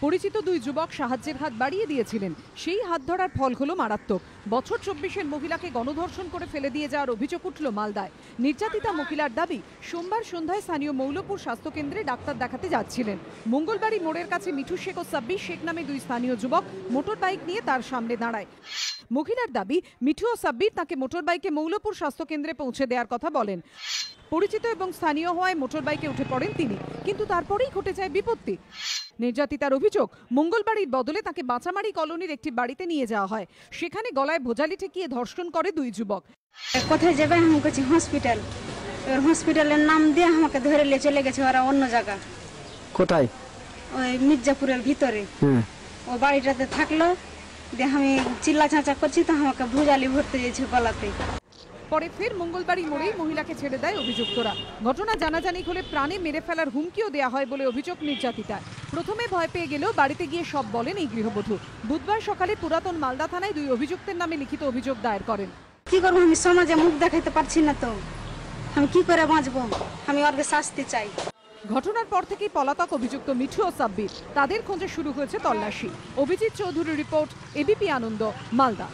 পরিচিত দুই যুবক সাহায্যের হাত বাড়িয়ে দিয়েছিলেন, সেই হাত ধরার ফল হলো মারাত্মক। বছর 24-এর মহিলাকে গণধর্ষণ করে ফেলে দিয়ে যাওয়ার অভিযোগ উঠল মালদায়। নির্যাতিতা মহিলার দাবি, সোমবার সন্ধ্যায় স্থানীয় মৌলপুর স্বাস্থ্যকেন্দ্রে ডাক্তার দেখাতে যাচ্ছিলেন। মঙ্গলবাড়ি মোড়ের কাছে মিঠু শেখ ও সাব্বির শেখ নামে দুই স্থানীয় যুবক মোটর বাইক নিয়ে তার সামনে দাঁড়ায়। মহিলার দাবি, মিঠু ও সাব্বির তাকে মোটর বাইকে মৌলপুর স্বাস্থ্যকেন্দ্রে পৌঁছে দেওয়ার কথা বলেন। পরিচিত এবং স্থানীয় হওয়ায় মোটর বাইকে উঠে পড়েন তিনি, কিন্তু তারপরেই ঘটে যায় বিপত্তি। নির্যাতিতার অভিযোগ, মঙ্গলবাড়ির বদলে তাকে বাঁচামারি কলোনির একটি বাড়িতে নিয়ে যাওয়া হয়। সেখানে গলায় ভোজালি ঠেকিয়ে ধর্ষণ করে দুই যুবক। কোথায় যাবে আমি বলছি হসপিটাল, এবার হসপিটালের নাম দিয়ে আমাকে ধরে নিয়ে চলে গেছে ওরা অন্য জায়গা। কোথায়? ওই মির্জাপুরের ভিতরে। ও বাড়িটাতে থাকলো, দিয়ে আমি চিল্লা চাঁচা করছি তো আমাকে ভোজালি ভরতে দিয়েছে গলাতে। পরে ফের মঙ্গলবাড়ি মোড়েই মহিলাকে ছেড়ে দেয় অভিযুক্তরা। ঘটনা জানাজানি হলে প্রাণে মেরে ফেলার হুমকিও দেওয়া হয় বলে অভিযোগ নির্যাতিতার। প্রথমে ভয় পেয়ে গেলেও বাড়িতে গিয়ে সব বলেন এই গৃহবধূ। বুধবার সকালে পুরাতন মালদা থানায় দুই অভিযুক্তের নামে লিখিত অভিযোগ দায়ের করেন। কি করবো, আমি সমাজে মুখ দেখাতে পারছি না, তো আমি কি করে বাঁচবো? আমি ওর শাস্তি চাই। ঘটনার পর থেকেই পলাতক অভিযুক্ত মিঠু ও সাব্বির, তাদের খোঁজে শুরু হয়েছে তল্লাশি। অভিজিৎ চৌধুরীর রিপোর্ট, এবিপি আনন্দ, মালদা।